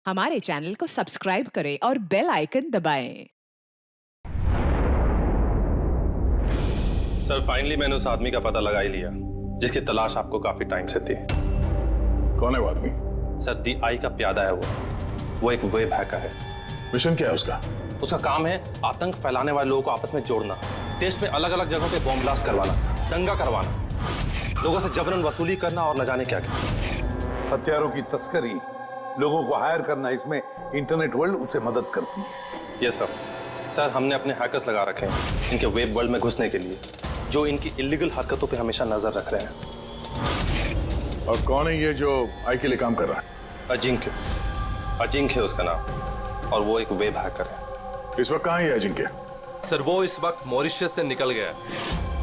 हमारे चैनल को सब्सक्राइब करें और बेल आइकन दबाएं। सर फाइनली मैंने उस आदमी का पता लगा ही लिया जिसकी तलाश आपको काफी टाइम से थी। कौन है वो आदमी? सर DI का प्यादा है वो एक वेब हैकर है। मिशन क्या है उसका? उसका काम है आतंक फैलाने वाले लोगों को आपस में जोड़ना, देश में अलग अलग जगहों पे बॉम्ब ब्लास्ट करवाना, दंगा करवाना, लोगों से जबरन वसूली करना और न जाने क्या क्या। हथियारों की तस्करी, लोगों को हायर करना, इसमें इंटरनेट वर्ल्ड उसे मदद करती है। ये सर हमने अपने हैकर्स लगा रखे हैं इनके वेब वर्ल्ड में घुसने के लिए, जो इनकी इलीगल हरकतों पे हमेशा नजर रख रहे हैं। और कौन है ये जो आई के लिए काम कर रहा है? अजिंक्य उसका नाम, और वो एक वेब हैकर है। इस वक्त कहाँ है अजिंक्य? सर वो इस वक्त मॉरिशस से निकल गया है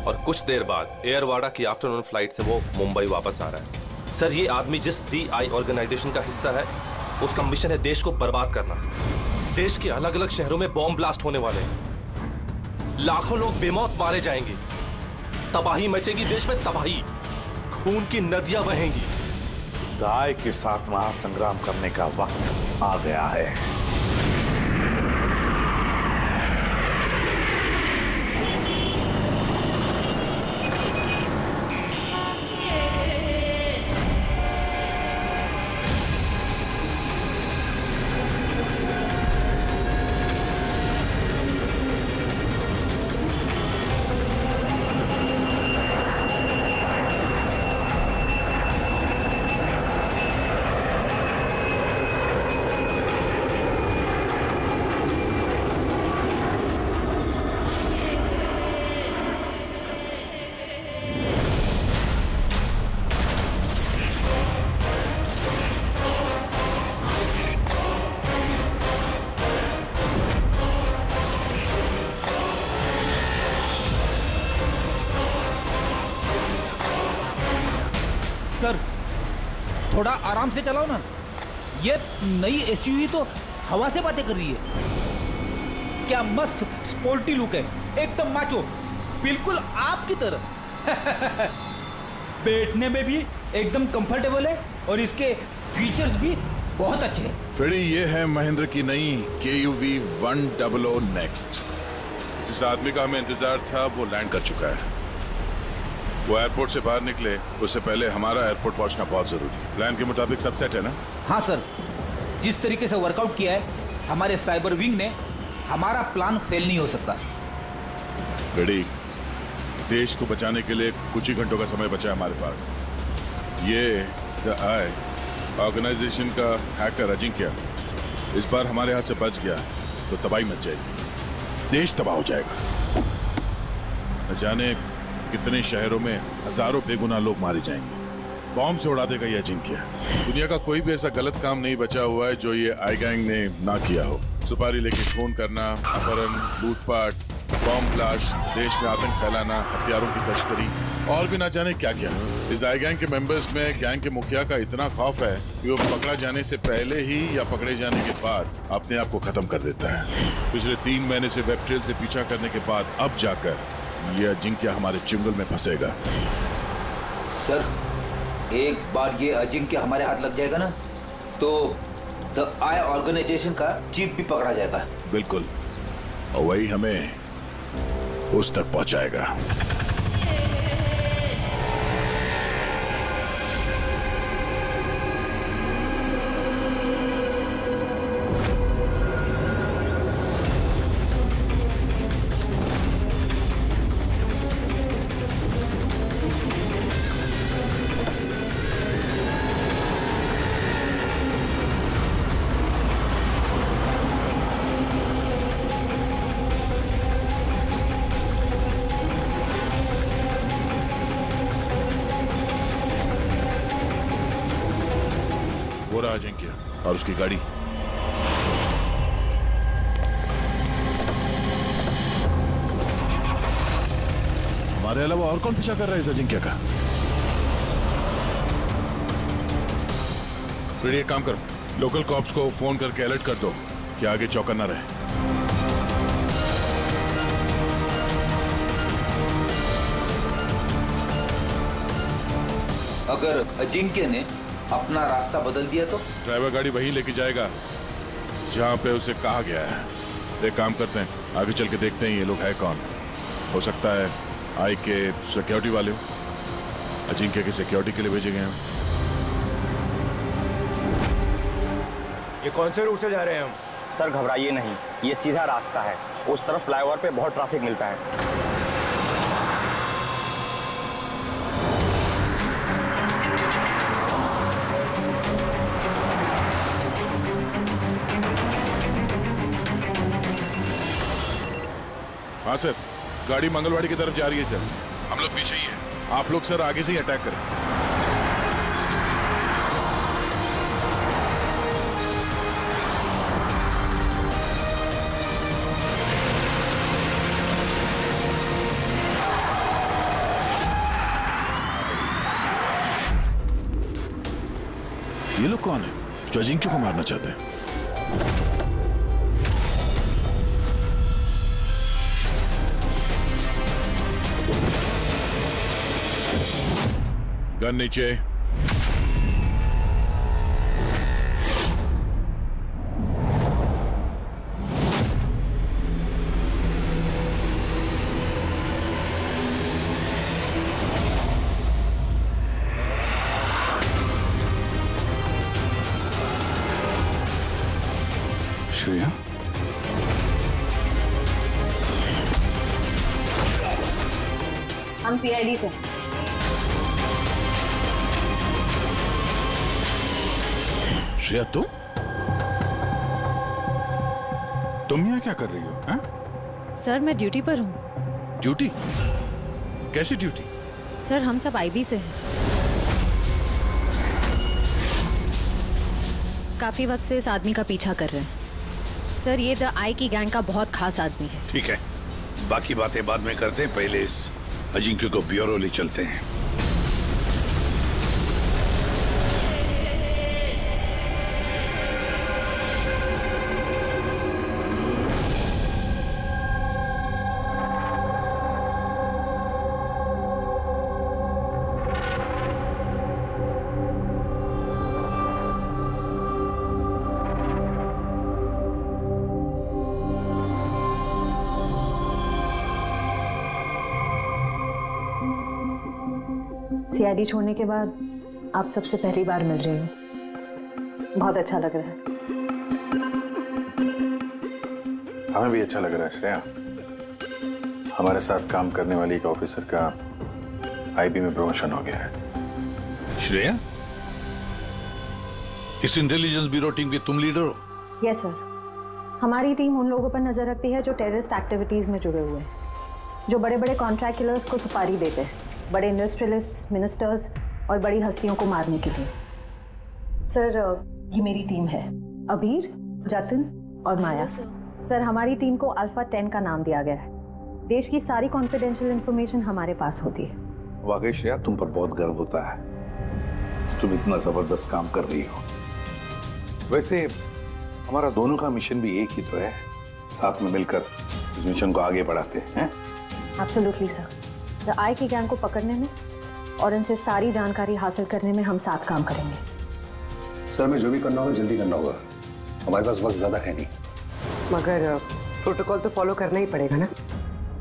और कुछ देर बाद एयरवाडा की आफ्टरनून फ्लाइट से वो मुंबई वापस आ रहा है। सर ये आदमी जिस DI ऑर्गेनाइजेशन का हिस्सा है, उसका मिशन है देश को बर्बाद करना। देश के अलग अलग शहरों में बॉम्ब ब्लास्ट होने वाले हैं, लाखों लोग बेमौत मारे जाएंगे, तबाही मचेगी, देश में तबाही, खून की नदियां बहेंगी। दाय के साथ महासंग्राम करने का वक्त आ गया है। सर थोड़ा आराम से चलाओ ना, ये नई SUV तो हवा से बातें कर रही है। क्या मस्त स्पोर्टी लुक है, एकदम माचो, बिल्कुल आपकी तरह। बैठने में भी एकदम कंफर्टेबल है और इसके फीचर्स भी बहुत अच्छे हैं। फ्रेडी, ये है महिंद्रा की नई KUV 100 नेक्स्ट। जिस आदमी का हमें इंतजार था वो लैंड कर चुका है। वो एयरपोर्ट से बाहर निकले उससे पहले हमारा एयरपोर्ट पहुंचना बहुत जरूरी है। प्लान के मुताबिक सब सेट है ना? हाँ सर, जिस तरीके से वर्कआउट किया है हमारे साइबर विंग ने, हमारा प्लान फेल नहीं हो सकता। रेडी, देश को बचाने के लिए कुछ ही घंटों का समय बचा है हमारे पास। ये DI ऑर्गेनाइजेशन का हैकर अजिंक्य इस बार हमारे हाथ से बच गया तो तबाही मच जाएगी, देश तबाह हो जाएगा। न जाने कितने शहरों में हजारों बेगुनाह लोग मारे जाएंगे। बॉम्ब से उड़ा देगा ये अजिंक्य। दुनिया का कोई भी ऐसा गलत काम नहीं बचा हुआ है जो ये आई गैंग ने ना किया हो। सुपारी लेके खून करना, अपहरण, लूटपाट, बॉम्ब ब्लास्ट, देश में आतंक फैलाना, हथियारों की तस्करी और भी ना जाने क्या क्या। इस आई गैंग के मेंबर्स में गैंग के मुखिया का इतना खौफ है कि वो पकड़ा जाने से पहले ही या पकड़े जाने के बाद अपने आप को खत्म कर देता है। पिछले 3 महीने से वेब ट्रेल से पीछा करने के बाद अब जाकर ये अजिंक्य हमारे चुंगल में फंसेगा। सर एक बार ये अजिंक्य हमारे हाथ लग जाएगा ना, तो DI ऑर्गेनाइजेशन का चीफ भी पकड़ा जाएगा। बिल्कुल, और वही हमें उस तक पहुंचाएगा। वो रहा अजिंक्य और उसकी गाड़ी। हमारे अलावा और कौन पीछा कर रहा है इस अजिंक्य का? फिर एक काम करो, लोकल कॉप्स को फोन करके अलर्ट कर दो कि आगे चौकन्ना रहे। अगर अजिंक्य ने अपना रास्ता बदल दिया तो? ड्राइवर गाड़ी वहीं लेके जाएगा जहाँ पे उसे कहा गया है। एक काम करते हैं, आगे चल के देखते हैं ये लोग है कौन। हो सकता है आई के सिक्योरिटी वाले हो, अजिंक्य की सिक्योरिटी के लिए भेजे गए हैं। ये कौन से रूट से जा रहे हैं हम? सर घबराइए नहीं, ये सीधा रास्ता है। उस तरफ फ्लाईओवर पे बहुत ट्रैफिक मिलता है। हाँ सर, गाड़ी मंगलवाड़ी की तरफ जा रही है सर। हम लोग पीछे ही हैं। आप लोग सर आगे से ही अटैक करें। ये लोग कौन है जो अजिंक्य को मारना चाहते हैं? गन नीचे। श्रेया, हम सीआईडी से। श्रेया तुम यहाँ क्या कर रही हो? हा? सर मैं ड्यूटी पर हूँ। ड्यूटी? कैसी ड्यूटी? सर हम सब आईबी से हैं। काफी वक्त से इस आदमी का पीछा कर रहे हैं। सर ये द आई की गैंग का बहुत खास आदमी है। ठीक है, बाकी बातें बाद में करते हैं, पहले इस अजिंक्य को ब्यूरो ले चलते हैं। सीआईडी छोड़ने के बाद आप सबसे पहली बार मिल रही हूँ। बहुत अच्छा लग रहा है। हमें भी अच्छा लग रहा है श्रेया। हमारे साथ काम करने वाली एक ऑफिसर का आईबी में प्रमोशन हो गया है। श्रेया, इस इंटेलिजेंस ब्यूरो टीम के तुम लीडर हो? यस सर, हमारी टीम उन लोगों पर नजर रखती है जो टेररिस्ट एक्टिविटीज में जुड़े हुए हैं, जो बड़े बड़े कॉन्ट्रैक्ट किलर्स को सुपारी देते हैं, बड़े इंडस्ट्रियलिस्ट्स, मिनिस्टर्स और बड़ी हस्तियों को मारने के लिए। सर ये मेरी टीम है, अबीर, जतिन और माया। सर हमारी टीम को अल्फा 10 का नाम दिया गया है। देश की सारी कॉन्फिडेंशियल इंफॉर्मेशन हमारे पास होती है। वाकई श्रेया, तुम पर बहुत गर्व होता है, तुम इतना जबरदस्त काम कर रही हो। वैसे हमारा दोनों का मिशन भी एक ही तो है, साथ में मिलकर इस मिशन को आगे बढ़ाते हैं। एब्सोल्युटली सर, द आई की गैंग को पकड़ने में और इनसे सारी जानकारी हासिल करने में हम साथ काम करेंगे। सर में जो भी करना होगा जल्दी करना होगा, हमारे पास वक्त ज्यादा है नहीं। मगर प्रोटोकॉल तो फॉलो करना ही पड़ेगा ना।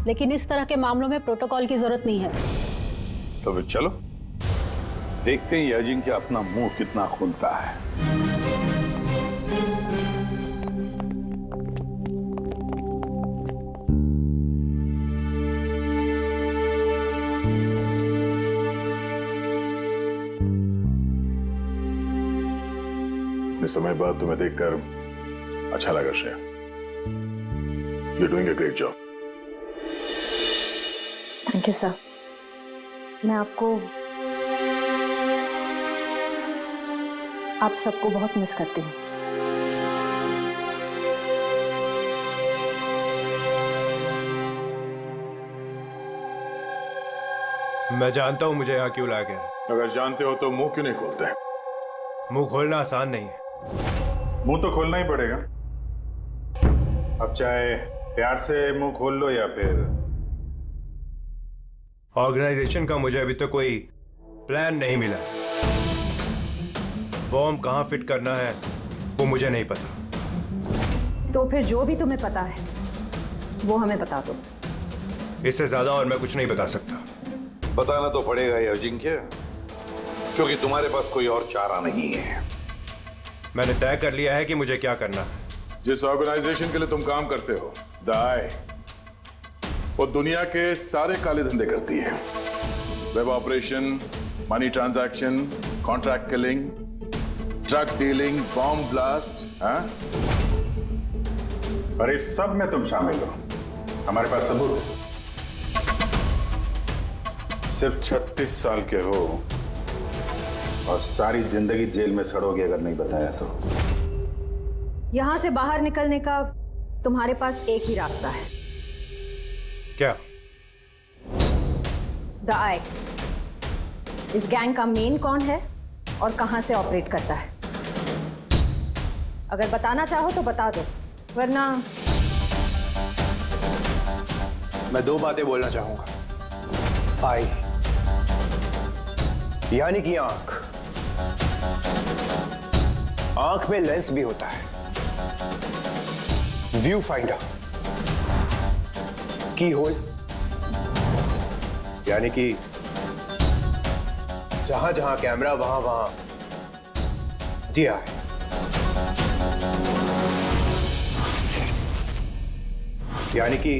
लेकिन इस तरह के मामलों में प्रोटोकॉल की जरूरत नहीं है। तो फिर चलो देखते हैं ये अजिंक्य अपना मुंह कितना खोलता है। इतने समय बाद तुम्हें देखकर अच्छा लगा Shreya. You're doing a great job. Thank you sir. मैं आप सबको बहुत मिस करती हूँ। मैं जानता हूँ मुझे यहाँ क्यों लाया गया। अगर जानते हो तो मुंह क्यों नहीं खोलते? मुंह खोलना आसान नहीं है। मुंह तो खोलना ही पड़ेगा। अब चाहे प्यार से मुंह खोल लो या फिर। ऑर्गेनाइजेशन का मुझे अभी तक कोई प्लान नहीं मिला। बॉम्ब कहाँ फिट करना है वो मुझे नहीं पता। तो फिर जो भी तुम्हें पता है वो हमें बता दो। इससे ज्यादा और मैं कुछ नहीं बता सकता। बताना तो पड़ेगा ये अजिंक्य, क्योंकि तुम्हारे पास कोई और चारा नहीं है। मैंने तय कर लिया है कि मुझे क्या करना है। जिस ऑर्गेनाइजेशन के लिए तुम काम करते हो, द आई, वो दुनिया के सारे काले धंधे करती है। Web operation, money transaction, contract killing, drug dealing, bomb blast, हाँ? और इस सब में तुम शामिल हो। हमारे पास सबूत है। सिर्फ 36 साल के हो और सारी जिंदगी जेल में सड़ोगे अगर नहीं बताया तो। यहां से बाहर निकलने का तुम्हारे पास एक ही रास्ता है। क्या? द आई। इस गैंग का मेन कौन है और कहां से ऑपरेट करता है? अगर बताना चाहो तो बता दो, वरना मैं 2 बातें बोलना चाहूंगा। आई यानी कि आंख। आंख में लेंस भी होता है, व्यू फाइंडर, की होल, यानी कि जहां जहां कैमरा वहां वहां दिया है। यानी कि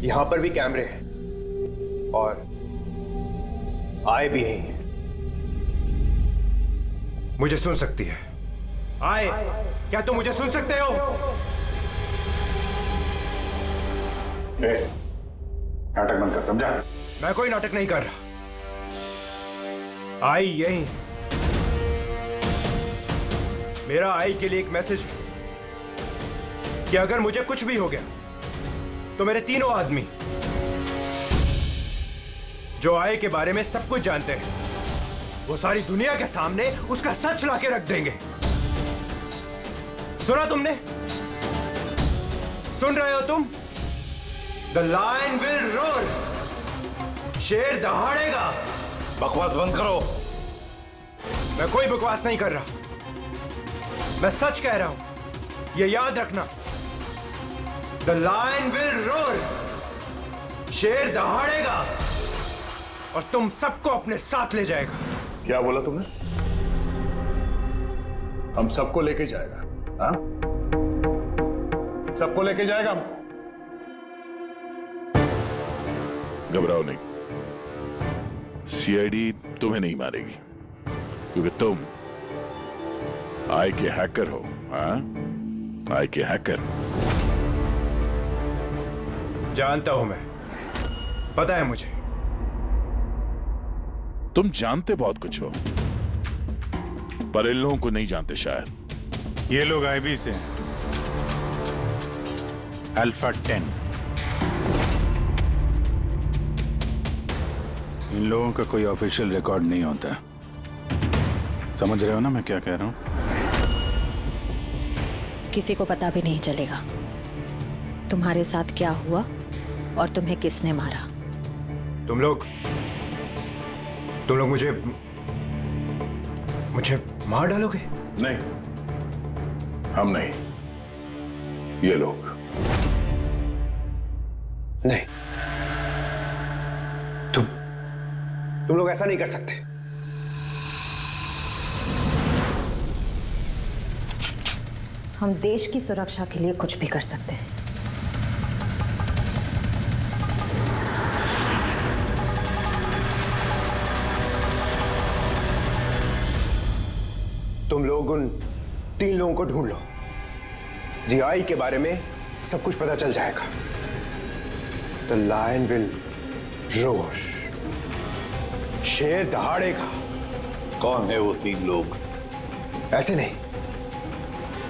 यहां पर भी कैमरे हैं और आए भी हैं। मुझे सुन सकती है। आए, क्या तुम मुझे सुन सकते हो? नाटक बंद कर, समझा? मैं कोई नाटक नहीं कर रहा। आई यही। मेरा आई के लिए एक मैसेज है कि अगर मुझे कुछ भी हो गया तो मेरे तीनों आदमी जो आई के बारे में सब कुछ जानते हैं, वो सारी दुनिया के सामने उसका सच लाके रख देंगे। सुना तुमने? सुन रहे हो तुम? The lion will roar. शेर दहाड़ेगा। बकवास बंद करो। मैं कोई बकवास नहीं कर रहा, मैं सच कह रहा हूं। ये याद रखना, द लायन विल रोर। शेर दहाड़ेगा और तुम सबको अपने साथ ले जाएगा। क्या बोला तुमने? हम सबको लेके जाएगा? हाँ? सबको लेके जाएगा हमको? घबराओ नहीं, सीआईडी तुम्हें नहीं मारेगी, क्योंकि तुम आई के हैकर हो। हाँ? आई के हैकर। जानता हूं मैं, पता है मुझे। तुम जानते बहुत कुछ हो, पर इन लोगों को नहीं जानते शायद। ये लोग आईबी से हैं, अल्फा 10। इन लोगों का कोई ऑफिशियल रिकॉर्ड नहीं होता। समझ रहे हो ना मैं क्या कह रहा हूं? किसी को पता भी नहीं चलेगा तुम्हारे साथ क्या हुआ और तुम्हें किसने मारा। तुम लोग मुझे मार डालोगे? नहीं, हम नहीं, ये लोग। नहीं, तुम लोग ऐसा नहीं कर सकते। हम देश की सुरक्षा के लिए कुछ भी कर सकते हैं। तुम लोग उन 3 लोगों को ढूंढ लो। जीआई के बारे में सब कुछ पता चल जाएगा। The lion will roar. शेर दहाड़ेगा। कौन है वो 3 लोग? ऐसे नहीं,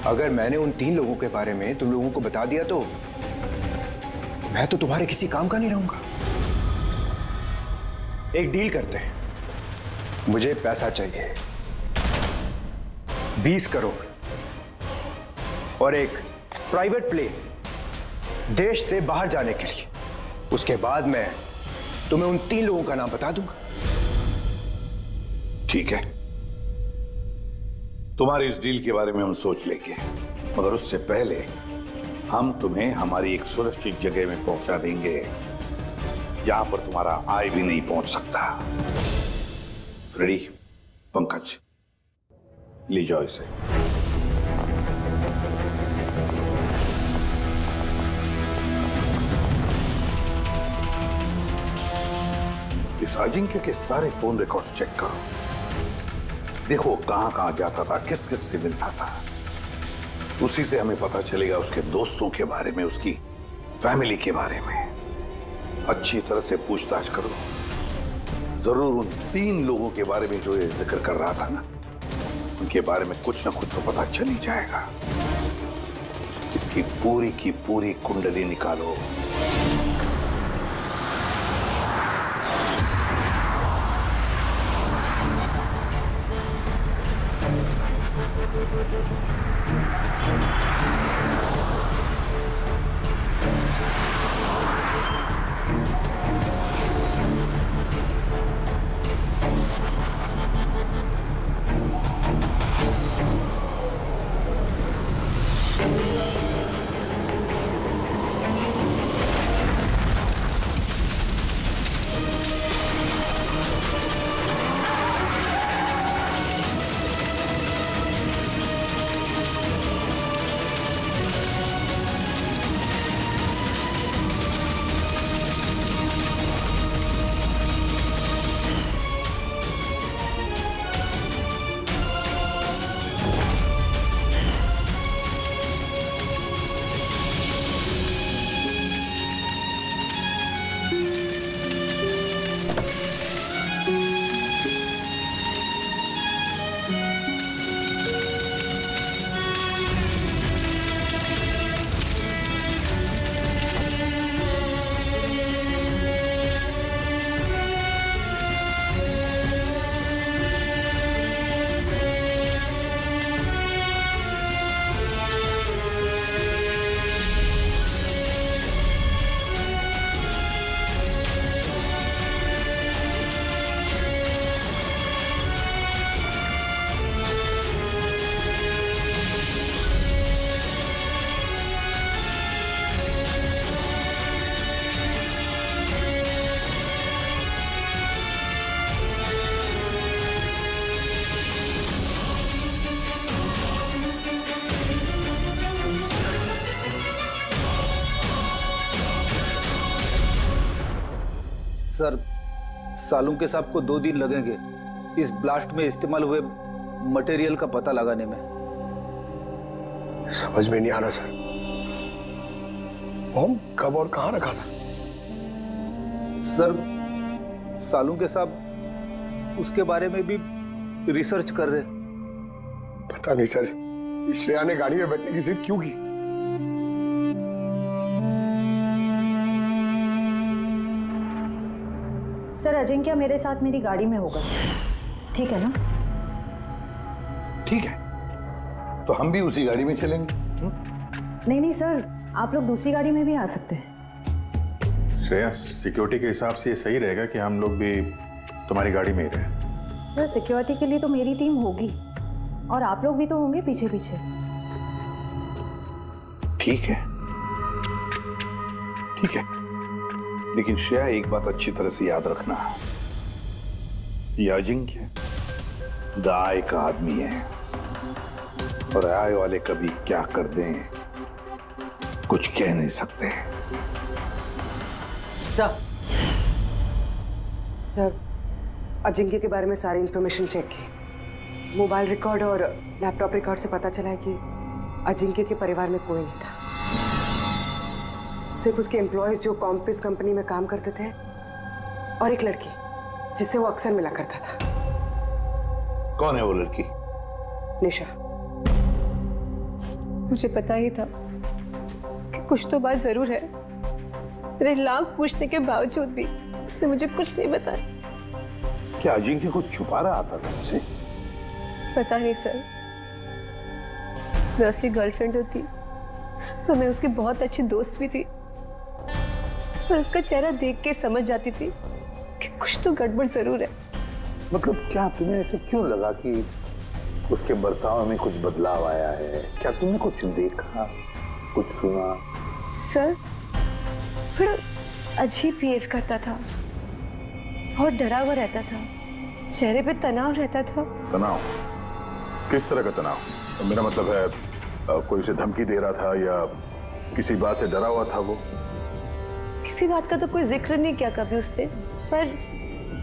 अगर मैंने उन 3 लोगों के बारे में तुम लोगों को बता दिया तो मैं तो तुम्हारे किसी काम का नहीं रहूंगा। एक डील करते हैं। मुझे पैसा चाहिए 20 करोड़ और एक प्राइवेट प्लेन देश से बाहर जाने के लिए। उसके बाद मैं तुम्हें उन 3 लोगों का नाम बता दूंगा। ठीक है, तुम्हारी इस डील के बारे में हम सोच लेंगे, मगर उससे पहले हम तुम्हें हमारी एक सुरक्षित जगह में पहुंचा देंगे जहां पर तुम्हारा आय भी नहीं पहुंच सकता। रेडी? पंकज, ले जाओ इसे। इस अजिंक्य के सारे फोन रिकॉर्ड्स चेक करो, देखो कहां कहां जाता था, किस किस से मिलता था। उसी से हमें पता चलेगा उसके दोस्तों के बारे में, उसकी फैमिली के बारे में। अच्छी तरह से पूछताछ करो, जरूर उन 3 लोगों के बारे में जो ये जिक्र कर रहा था ना, उनके बारे में कुछ ना कुछ तो पता चल ही जाएगा। इसकी पूरी की पूरी कुंडली निकालो। सर, सालुंके साहब को 2 दिन लगेंगे इस ब्लास्ट में इस्तेमाल हुए मटेरियल का पता लगाने में। समझ में नहीं आ रहा सर, बॉम्ब कब और कहां रखा था? सर, सालुंके साहब उसके बारे में भी रिसर्च कर रहे। पता नहीं सर, श्रेया ने गाड़ी में बैठने की जिद क्यों की? सर, अजिंक्य मेरे साथ मेरी गाड़ी में होगा, ठीक है ना? ठीक है, तो हम भी उसी गाड़ी में चलेंगे। नहीं नहीं सर, आप लोग दूसरी गाड़ी में भी आ सकते हैं। श्रेया, सिक्योरिटी के हिसाब से ये सही रहेगा कि हम लोग भी तुम्हारी गाड़ी में ही रहें। सर, सिक्योरिटी के लिए तो मेरी टीम होगी और आप लोग भी तो होंगे पीछे पीछे। ठीक है, ठीक है, लेकिन श्रेया एक बात अच्छी तरह से याद रखना, ये अजिंक्य दाय का आदमी है और आय वाले कभी क्या कर दें कुछ कह नहीं सकते। सर, अजिंक्य के बारे में सारी इंफॉर्मेशन चेक की। मोबाइल रिकॉर्ड और लैपटॉप रिकॉर्ड से पता चला है कि अजिंक्य के परिवार में कोई नहीं था, सिर्फ उसके एम्प्लॉयज जो कॉम्फिस कंपनी में काम करते थे और एक लड़की जिससे वो अक्सर मिला करता था। कौन है वो लड़की? निशा। मुझे पता ही था कि कुछ तो बात जरूर है। मेरे लाख पूछने के बावजूद भी उसने मुझे कुछ नहीं बताया। क्या अजिंक्य कुछ छुपा रहा था तुमसे? पता नहीं सर, मैं उसकी गर्लफ्रेंड तो थी, तो मैं उसकी बहुत अच्छी दोस्त भी थी, पर उसका चेहरा देख के समझ जाती थी कि कुछ तो गड़बड़ जरूर है। मतलब क्या तुम्हें ऐसे क्यों लगा कि उसके बर्ताव में कुछ बदलाव आया है क्या? तुमने कुछ देखा, कुछ सुना? सर फिर अजीब बिहेव करता था, बहुत डरा हुआ रहता था, चेहरे पे तनाव रहता था। तनाव? किस तरह का तनाव? मेरा मतलब है कोई उसे धमकी दे रहा था या किसी बात से डरा हुआ था वो? किसी बात का तो कोई जिक्र नहीं किया कभी उसने, पर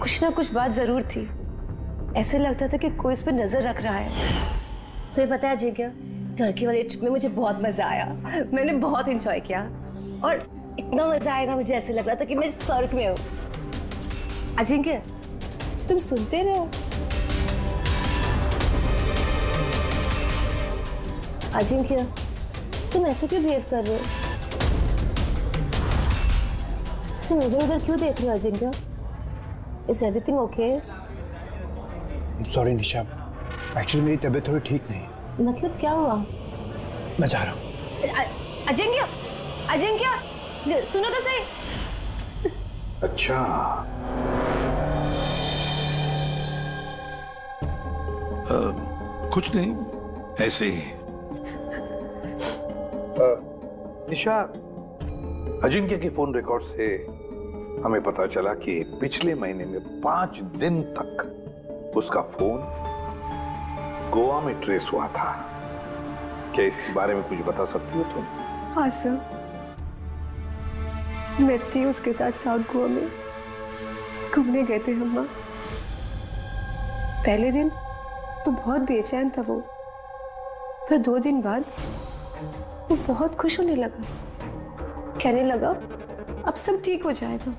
कुछ ना कुछ बात जरूर थी। ऐसे लगता था कि कोई उस पर नजर रख रहा है। तो ये पता है अजिंक्य, टर्की वाली ट्रिप में मुझे बहुत मजा आया। मैंने बहुत एंजॉय किया और इतना मजा आया ना, मुझे ऐसे लग रहा था कि मैं स्वर्ग में हूँ। अजिंक्य तुम सुनते रहो। अजिंक्य तुम ऐसे क्यों बिहेव कर रहे हो? तुम इधर उधर क्यों देख रहे हो Ajinkya? Is everything okay? Sorry Nisha, actually मेरी तबीयत थोड़ी ठीक नहीं। मतलब क्या हुआ? मैं जा रहा हूँ। अजिंक्य, अजिंक्य सुनो तो सही। अच्छा, कुछ नहीं, ऐसे ही। निशा, अजिंक्य की फोन रिकॉर्ड से हमें पता चला कि पिछले महीने में 5 दिन तक उसका फोन गोवा में ट्रेस हुआ था। क्या इसके बारे में कुछ बता सकती हो तुम? हाँ सर, मैं थी उसके साथ साउथ गोवा में, घूमने गए थे हम। पहले दिन तो बहुत बेचैन था वो, फिर 2 दिन बाद वो बहुत खुश होने लगा, कहने लगा अब सब ठीक हो जाएगा।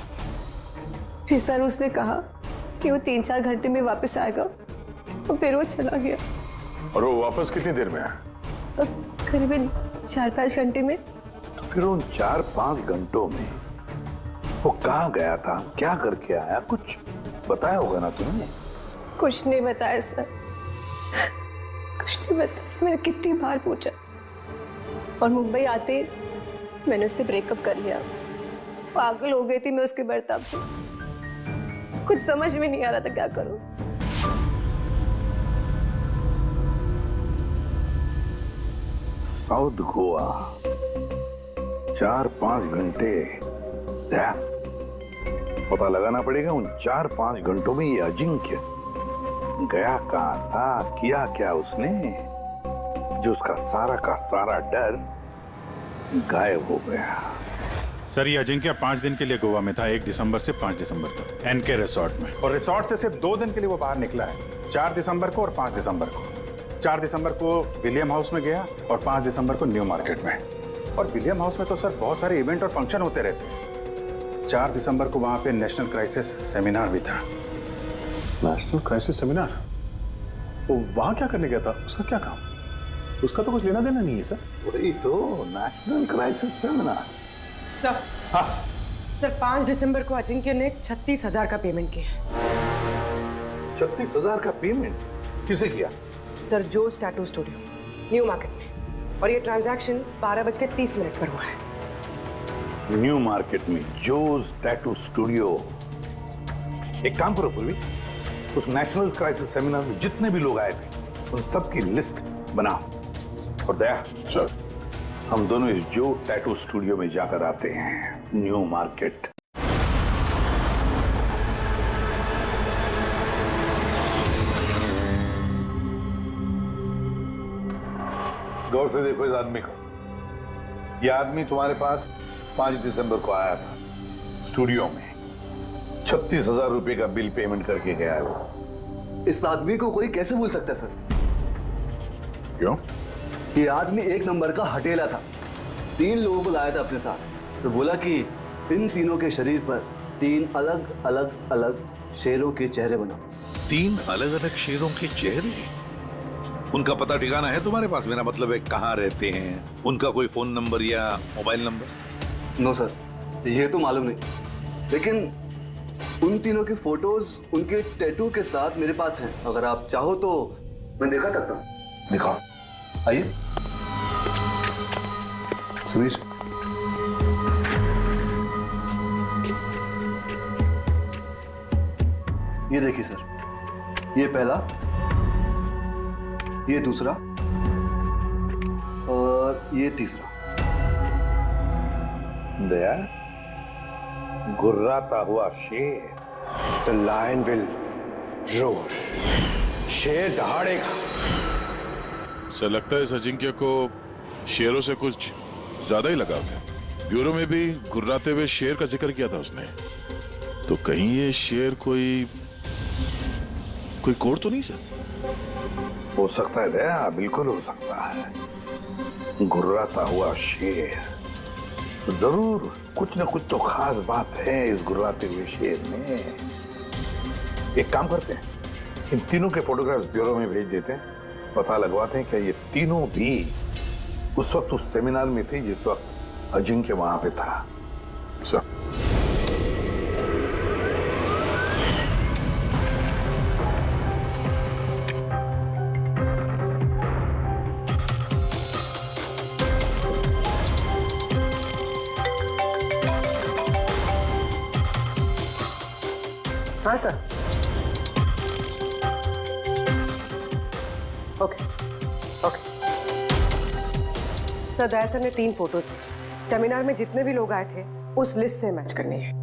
फिर सर उसने कहा कि वो 3-4 घंटे में वापस आएगा और फिर वो चला गया। और वो वापस कितनी देर में आया? करीबन 4-5 घंटे में। तो फिर उन 4-5 घंटों में वो कहाँ गया था, क्या करके आया, कुछ बताया होगा ना तुमने? कुछ नहीं बताया सर, कुछ नहीं बताया। मैंने कितनी बार पूछा और मुंबई आते मैंने उससे ब्रेकअप कर लिया। पागल हो गई थी मैं उसके बर्ताव से, कुछ समझ में नहीं आ रहा था क्या करूं। साउथ गोवा 4-5 घंटे, पता लगाना पड़ेगा उन 4-5 घंटों में ये अजिंक्य गया कहाँ था, किया क्या उसने, जो उसका सारा का सारा डर गायब हो गया। सर ये अजिंक्य 5 दिन के लिए गोवा में था, 1 दिसंबर से 5 दिसंबर तक एनके रिसोर्ट में। और रिसोर्ट से सिर्फ 2 दिन के लिए वो बाहर निकला है, 4 दिसंबर को और 5 दिसंबर को। 4 दिसंबर को विलियम हाउस में गया और 5 दिसंबर को न्यू मार्केट में। और विलियम हाउस में तो सर बहुत सारे इवेंट और फंक्शन होते रहते हैं। 4 दिसंबर को वहां पे नेशनल क्राइसिस सेमिनार भी था। National crisis seminar? वो वहां क्या करने गया था? उसका क्या काम? उसका तो कुछ लेना देना नहीं है सर। वही तो, नेशनल क्राइसिस सेमिनार। सर, हाँ सर, 5 दिसंबर को अजिंक्य ने 36,000 का पेमेंट किया। 36,000 का पेमेंट किसे किया? सर, जोस टैटू स्टूडियो, न्यू मार्केट में। और ये ट्रांजैक्शन 12:30 पर हुआ है। न्यू मार्केट में जोस टैटू स्टूडियो। एक काम करो पूर्वी, उस नेशनल क्राइसिस सेमिनार में जितने भी लोग आए थे उन सबकी लिस्ट बनाओ। और दया सर, हम दोनों इस जो टैटू स्टूडियो में जाकर आते हैं, न्यू मार्केट। गौर से देखो इस आदमी को। यह आदमी तुम्हारे पास 5 दिसंबर को आया था स्टूडियो में, 36,000 रुपए का बिल पेमेंट करके गया है वो। इस आदमी को कोई कैसे भूल सकता है सर? क्यों? ये आदमी 1 नंबर का हटेला था। 3 लोगों को लाया था अपने साथ, तो बोला कि इन तीनों के शरीर पर 3 अलग अलग अलग शेरों के चेहरे बनाओ। 3 अलग अलग शेरों के चेहरे? उनका पता ठिकाना है तुम्हारे पास? मेरा मतलब है कहाँ रहते हैं, उनका कोई फोन नंबर या मोबाइल नंबर? नो सर, ये तो मालूम नहीं, लेकिन उन तीनों की फोटोज उनके टैटू के साथ मेरे पास हैं। अगर आप चाहो तो मैं दिखा सकता हूँ। दिखाओ, आइए। समीर, ये देखिए सर, ये पहला, ये दूसरा और ये तीसरा। दया, गुर्राता हुआ शेर। The lion will roar. शेर दहाड़ेगा। सर लगता है इस अजिंक्य को शेरों से कुछ ज्यादा ही लगाव था। ब्यूरो में भी गुर्राते हुए शेर का जिक्र किया था उसने। तो कहीं ये शेर कोई कोड तो नहीं सर? हो सकता है दया, बिल्कुल हो सकता है। गुर्राता हुआ शेर, जरूर कुछ न कुछ तो खास बात है इस गुर्राते हुए शेर में। एक काम करते हैं, इन तीनों के फोटोग्राफ्स ब्यूरो में भेज देते हैं, पता लगवाते हैं क्या ये तीनों भी उस वक्त उस सेमिनार में थे जिस वक्त अजिंक्य वहां पे था। सर हाँ सर। ओके ओके सर, दया सर ने 3 फोटोज भेजे। सेमिनार में जितने भी लोग आए थे उस लिस्ट से मैच करनी है।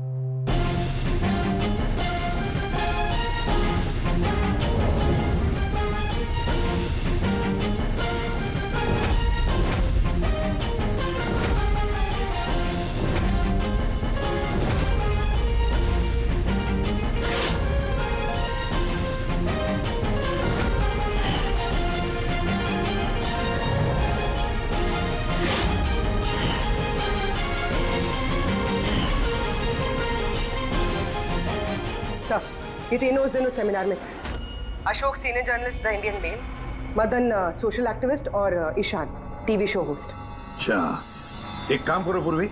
सर, ये तीनों उस दिन उस सेमिनार में थे। Ashok senior journalist the Indian mail, Madan social activist और ईशान टीवी शो होस्ट। अच्छा, एक काम करो पूर्वी,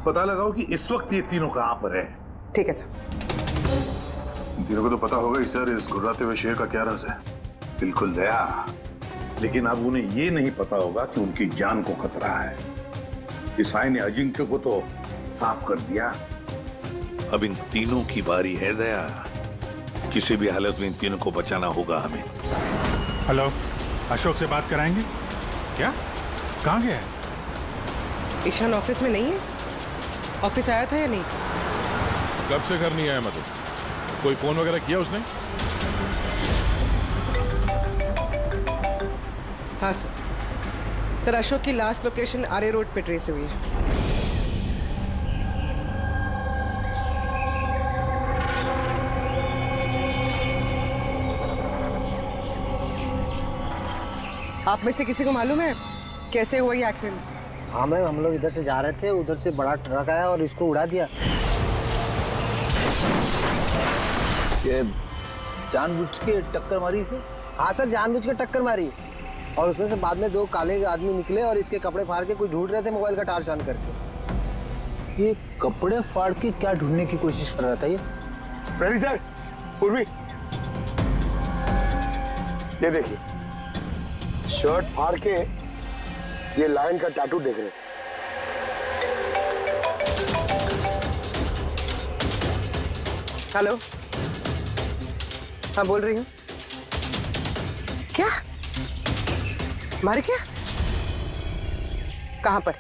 पता लगाओ कि इस वक्त ये तीनों कहां पर है। ठीक है सर। तीनों को तो पता होगा ही सर इस गुर्राते हुए शेर का क्या राज है। बिल्कुल दया, लेकिन अब उन्हें ये नहीं पता होगा कि उनकी जान को खतरा है। इस आय ने अजिंक्य को तो साफ कर दिया, अब इन तीनों की बारी है दया। किसी भी हालत में इन तीनों को बचाना होगा हमें। हेलो, अशोक से बात कराएंगे क्या? कहाँ गया है? ईशान ऑफिस में नहीं है? ऑफिस आया था या नहीं? कब से घर नहीं आया मतलब? कोई फोन वगैरह किया उसने? हाँ सर, अशोक की लास्ट लोकेशन आरे रोड पे ट्रेस हुई है। आप में से किसी को मालूम है कैसे हुआ ये एक्सीडेंट? हाँ मैम, हम लोग इधर से जा रहे थे, उधर से बड़ा ट्रक आया और इसको उड़ा दिया। ये जानबूझ के टक्कर मारी इसे? हाँ सर, जानबूझ के टक्कर मारी। और उसमें से बाद में 2 काले आदमी निकले और इसके कपड़े फाड़ के कुछ ढूंढ रहे थे मोबाइल का टार्च ऑन करके। ये कपड़े फाड़ के क्या ढूंढने की कोशिश कर रहा था ये? प्रवीण सर, पूर्वी, ये देखिए, शर्ट फाड़ के ये लायन का टैटू देख रहे। हेलो, हाँ बोल रही हूँ। क्या मारे? क्या? कहाँ पर?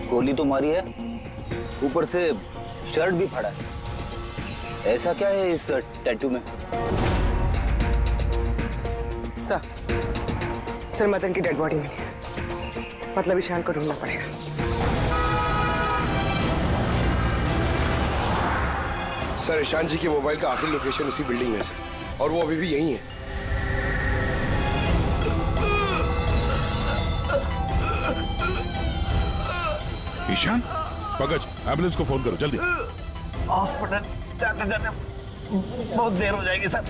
गोली तो मारी है, ऊपर से शर्ट भी फाड़ा है। ऐसा क्या है इस टैटू में? सर मदन की डेड बॉडी मिली है, मतलब ईशान को ढूंढना पड़ेगा। सर, ईशान जी के मोबाइल का आखिरी लोकेशन इसी बिल्डिंग में है सर, और वो अभी भी यहीं है। ईशान, पगज, एम्बुलेंस को फोन करो जल्दी। हॉस्पिटल जाते जाते बहुत देर हो जाएगी सर।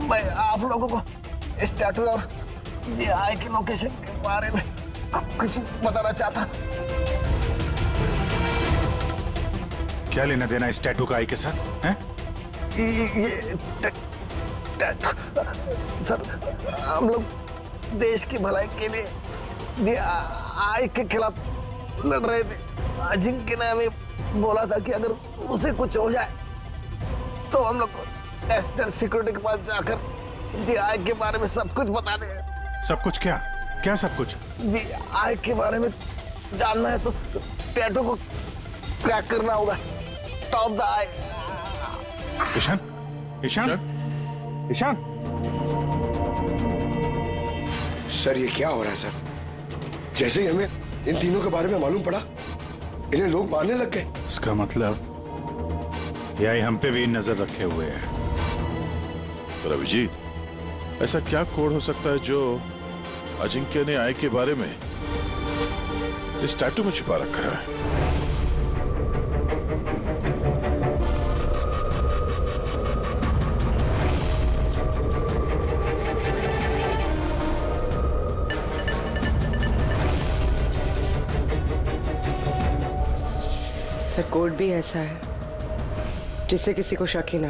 मैं आप लोगों को इस टैटू और आई की लोकेशन के बारे में कुछ बताना चाहता। क्या लेना देना इस टैटू का आई के साथ हैं? ये टैटू सर, हम लोग देश की भलाई के लिए आई के खिलाफ लड़ रहे थे। अजिंक्य ने हमें बोला था कि अगर उसे कुछ हो जाए तो हम लोग को एस्टेट सिक्योरिटी के पास जाकर DI के बारे में सब कुछ बता दें। सब कुछ क्या? क्या सब कुछ? DI के बारे में जानना है तो टैटू को क्रैक करना होगा। Top the eye. Ishan, Ishan, Ishan. Sir ये क्या हो रहा है सर? जैसे ही हमें इन तीनों के बारे में मालूम पड़ा, इन्हें लोग मारने लग गए। इसका मतलब यही हम पे भी नजर रखे हुए है। पर अभिजीत, ऐसा क्या कोड हो सकता है जो अजिंक्य ने आई के बारे में इस टैटू में छिपा रखा है? सर कोड भी ऐसा है जिससे किसी को शक ही ना।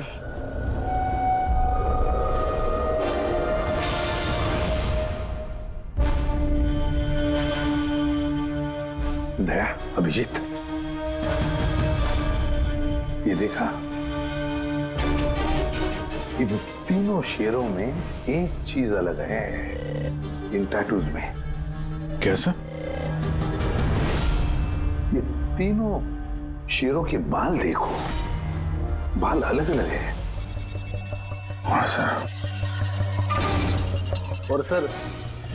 दया, अभिजीत, ये देखा, इन तीनों शेरों में एक चीज अलग है इन टैटूज में। कैसा? ये तीनों शेरों के बाल देखो, बाल अलग अलग है। हाँ सर। और सर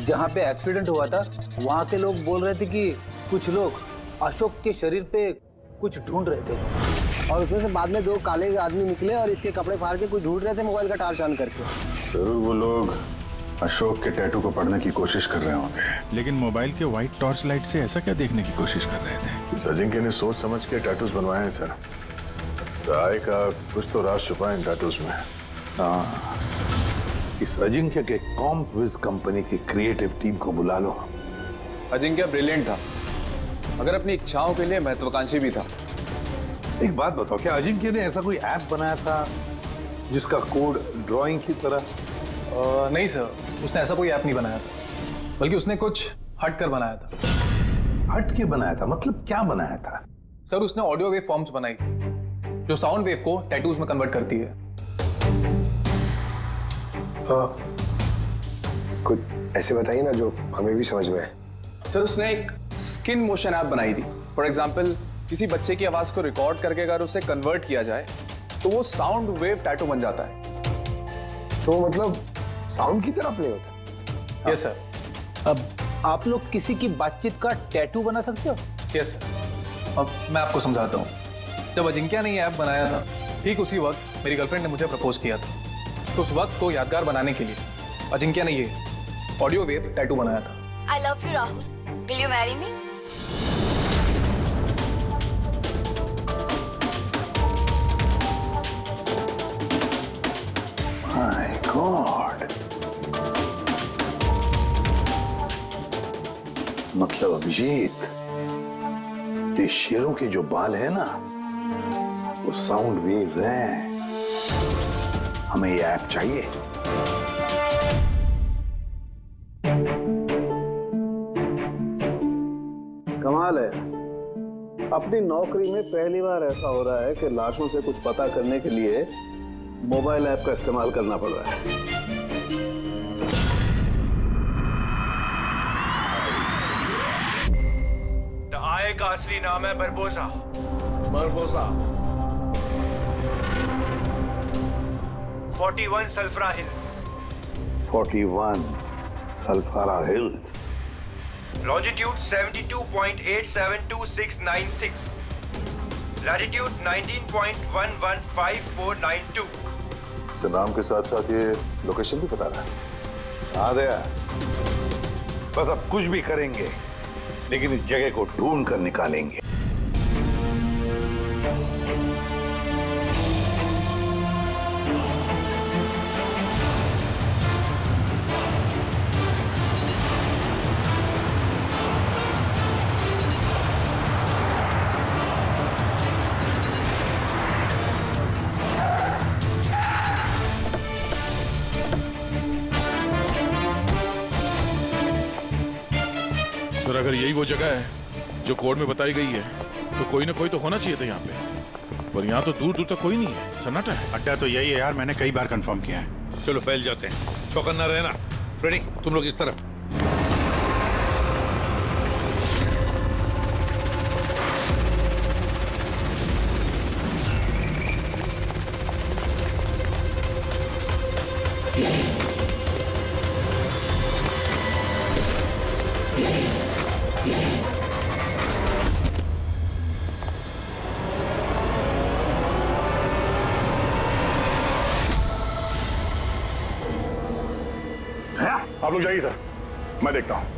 जहाँ पे एक्सीडेंट हुआ था वहाँ के लोग बोल रहे थे कि कुछ लोग अशोक के शरीर पे कुछ ढूंढ रहे थे और उसमें से बाद में 2 काले आदमी निकले और इसके कपड़े फाड़ के कुछ ढूंढ रहे थे मोबाइल का टार छान करके। जरूर वो लोग अशोक के टैटू को पढ़ने की कोशिश कर रहे होंगे। लेकिन मोबाइल के व्हाइट टॉर्च लाइट से ऐसा क्या देखने की कोशिश कर रहे थे? इस अजिंक्य ने सोच समझ के टैटूज बनवाए हैं सर। DI का कुछ तो राज छुपा है इन टैटूज में। हाँ, इस अजिंक्य के कॉम्पविज कंपनी की क्रिएटिव टीम को बुला लो। अजिंक्य ब्रिलियंट था, मगर अपनी इच्छाओं के लिए महत्वाकांक्षी भी था। एक बात बताओ, क्या अजिंक्य ने ऐसा कोई ऐप बनाया था जिसका कोड ड्राइंग की तरह? नहीं सर, उसने ऐसा कोई ऐप नहीं बनाया था, बल्कि उसने कुछ हट कर बनाया था। हट के बनाया था? मतलब क्या बनाया था? सर उसने ऑडियो वेव फॉर्म्स बनाई थी जो साउंड वेव को टैटूज में कन्वर्ट करती है। कुछ ऐसे बताइए ना जो हमें भी समझ में आए। सर उसने एक स्किन मोशन ऐप बनाई थी। फॉर एग्जाम्पल, किसी बच्चे की आवाज को रिकॉर्ड करके अगर उसे कन्वर्ट किया जाए तो वो साउंड वेव टैटू बन जाता है। तो मतलब साउंड की तरह प्ले होता है? Yes sir. अब आप लोग किसी की बातचीत का टैटू बना सकते हो? Yes sir. अब मैं आपको समझाता हूँ। जब अजिंक्य ने ये ऐप बनाया था, ठीक उसी वक्त मेरी गर्लफ्रेंड ने मुझे प्रपोज किया था। तो उस वक्त को यादगार बनाने के लिए अजिंक्य ने ये ऑडियो वेव टैटू बनाया था। I love you, Rahul. Will you marry me? My God. मतलब अभिजीत, ये शेरों के जो बाल है ना, वो साउंड वेव्स हैं। हमें ये ऐप चाहिए। कमाल है, अपनी नौकरी में पहली बार ऐसा हो रहा है कि लाशों से कुछ पता करने के लिए मोबाइल ऐप का इस्तेमाल करना पड़ रहा है। DI का असली नाम है बरबोसा। बरबोसा। 41 सल्फरा हिल्स। 41 सल्फारा हिल्स। लॉन्जिट्यूड 72.872696। लैटिट्यूड 19.115492। सर नाम के साथ साथ ये लोकेशन भी बता रहा है। हाँ दया, बस अब कुछ भी करेंगे लेकिन इस जगह को ढूंढ कर निकालेंगे। सर अगर यही वो जगह है जो कोड में बताई गई है तो कोई ना कोई तो होना चाहिए था यहाँ पे। पर यहाँ तो दूर दूर तक कोई नहीं है, सन्नाटा है। अड्डा तो यही है यार, मैंने कई बार कंफर्म किया है। चलो फैल जाते हैं, चौकन्ना रहना। फ्रेडी तुम लोग इस तरफ। आप लोग जाइए सर, मैं देखता हूं।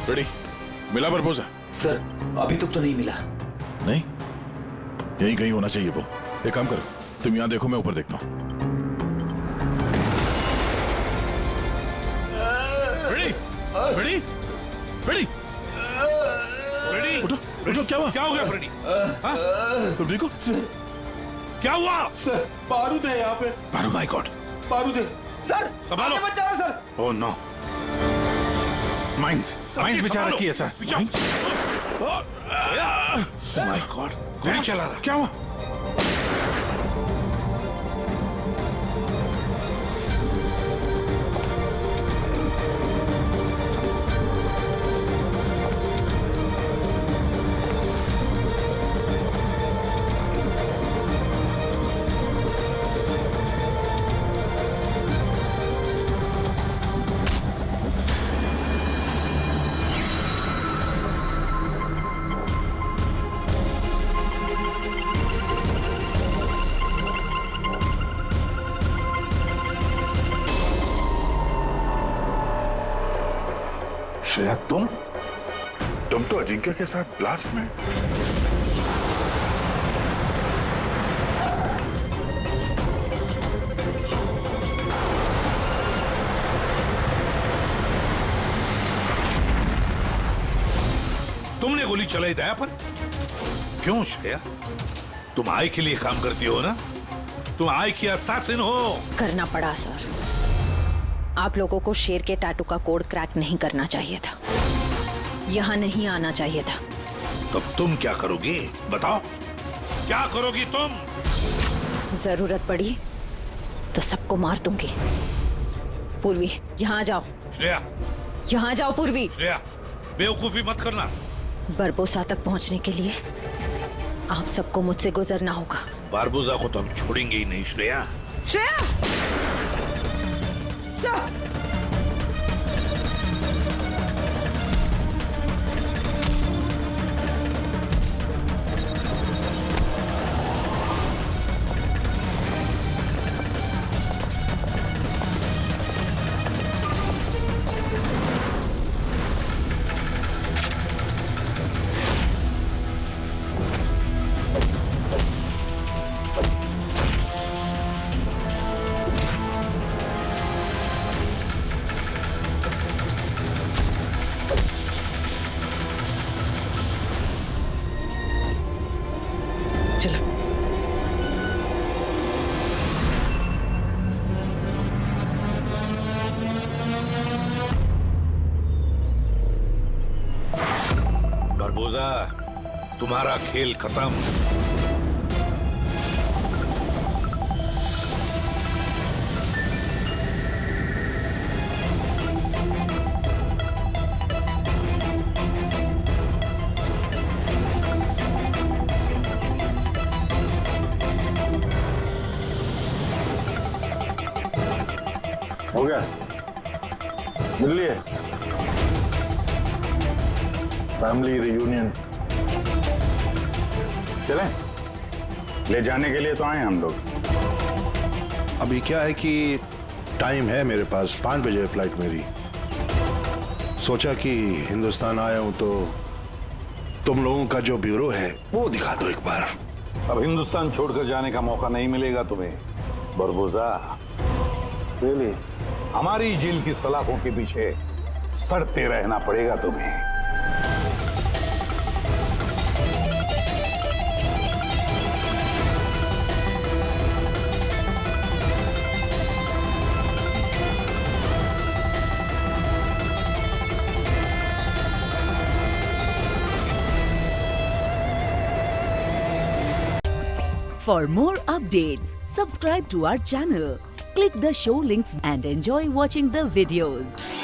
रेडी, मिला प्रपोजल? सर अभी तक तो नहीं मिला। नहीं, यहीं कहीं होना चाहिए वो। एक काम करो, तुम यहाँ देखो, मैं ऊपर देखता हूँ। रेडी, रेडी, रेडी, रेडी, उठो, उठो। क्या हुआ? क्या हो गया फ्रेडी? तुम देखो क्या हुआ? सर बारूद है यहाँ पे। बारूद? माय गॉड, बारूद है सर। संभालो। बचा रहा सर। ओह नो, माइंस बिचारा रखी है सर। माय गॉड, गोली चला रहा। क्या हुआ? श्रेया, तुम तो अजिंक्य के साथ ब्लास्ट में। तुमने गोली चलाई दया पर? क्यों श्रेया? तुम आई के लिए काम करती हो ना? तुम आई की असैसिन हो। करना पड़ा सर। आप लोगों को शेर के टैटू का कोड क्रैक नहीं करना चाहिए था, यहाँ नहीं आना चाहिए था। तब तुम क्या करोगी? बताओ, क्या करोगी तुम? जरूरत पड़ी तो सबको मार दूंगी। पूर्वी, यहाँ आ जाओ। श्रेया, यहाँ आ जाओ पूर्वी। श्रेया, बेवकूफी मत करना। बरबोसा तक पहुंचने के लिए आप सबको मुझसे गुजरना होगा। बारबोसा को तो हम छोड़ेंगे ही नहीं श्रेया। श्रेया! Stop! बारबोसा, तुम्हारा खेल खत्म। हो गया, मिल लिए फैमिली रियूनियन। चलें? ले जाने के लिए तो आए हम लोग। अभी क्या है कि टाइम है मेरे पास, 5 बजे फ्लाइट मेरी। सोचा कि हिंदुस्तान आया हूं तो तुम लोगों का जो ब्यूरो है वो दिखा दो एक बार। अब हिंदुस्तान छोड़कर जाने का मौका नहीं मिलेगा तुम्हें बरबोसा। really? हमारी जेल की सलाखों के पीछे सड़ते रहना पड़ेगा तुम्हें। For more updates, subscribe to our channel, click the show links and enjoy watching the videos.